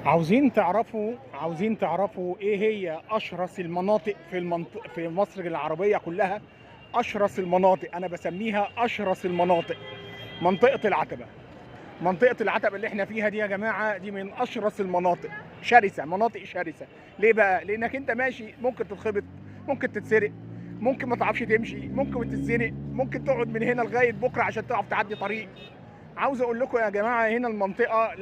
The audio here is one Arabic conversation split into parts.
عاوزين تعرفوا ايه هي اشرس المناطق في مصر العربيه كلها. اشرس المناطق، انا بسميها اشرس المناطق. منطقه العتبه. منطقه العتبه اللي احنا فيها دي يا جماعه، دي من اشرس المناطق. شرسه، مناطق شرسه. ليه بقى؟ لانك انت ماشي ممكن تتخبط، ممكن تتسرق، ممكن ما تعرفش تمشي، ممكن تتزنق، ممكن تقعد من هنا لغايه بكره عشان تعرف تعدي طريق. عاوز اقول لكم يا جماعه، هنا المنطقه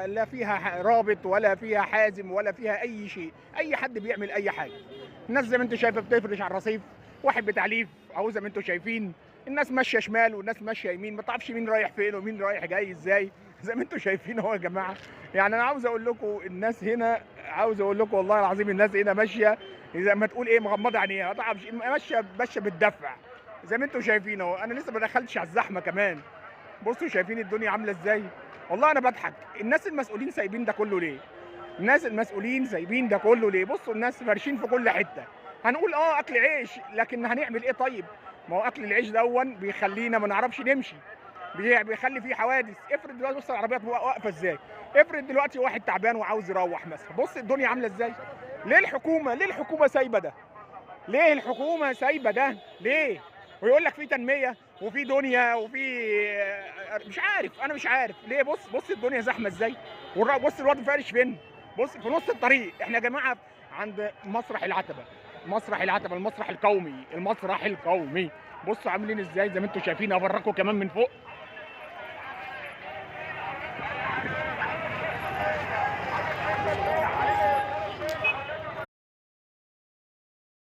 لا فيها رابط ولا فيها حازم ولا فيها اي شيء. اي حد بيعمل اي حاجه. الناس زي ما انتم شايفه بتفرش على الرصيف، واحد بتعليف اهو زي ما انتم شايفين. الناس ماشيه شمال والناس ماشيه يمين، ما تعرفش مين رايح فين ومين رايح جاي ازاي. زي ما انتم شايفين اهو يا جماعه. يعني انا عاوز اقول لكم الناس هنا، عاوز اقول لكم والله العظيم الناس هنا ماشيه زي ما تقول ايه، مغمضه عينيها، ما تعرفش، ماشيه بالدفع. زي ما انتم شايفين اهو. انا لسه ما دخلتش على الزحمه كمان. بصوا شايفين الدنيا عامله ازاي. والله انا بضحك. الناس المسؤولين سايبين ده كله ليه؟ الناس المسؤولين سايبين ده كله ليه؟ بصوا الناس فارشين في كل حته. هنقول اكل عيش، لكن هنعمل ايه طيب؟ ما هو اكل العيش دون بيخلينا ما نعرفش نمشي، بيخلي فيه حوادث. افرض دلوقتي بص العربيات واقفه ازاي. افرض دلوقتي واحد تعبان وعاوز يروح مثلا، بص الدنيا عامله ازاي. ليه الحكومه سايبه ده؟ ليه الحكومه سايبه ده؟ ليه؟ ويقول لك في تنميه وفي دنيا وفي مش عارف، انا مش عارف ليه. بص الدنيا زحمه ازاي. بص الواد فارش فين. بص في نص الطريق. احنا يا جماعه عند مسرح العتبه. مسرح العتبه، المسرح القومي، المسرح القومي. بصوا عاملين ازاي زي ما انتم شايفين. افرجكم كمان من فوق.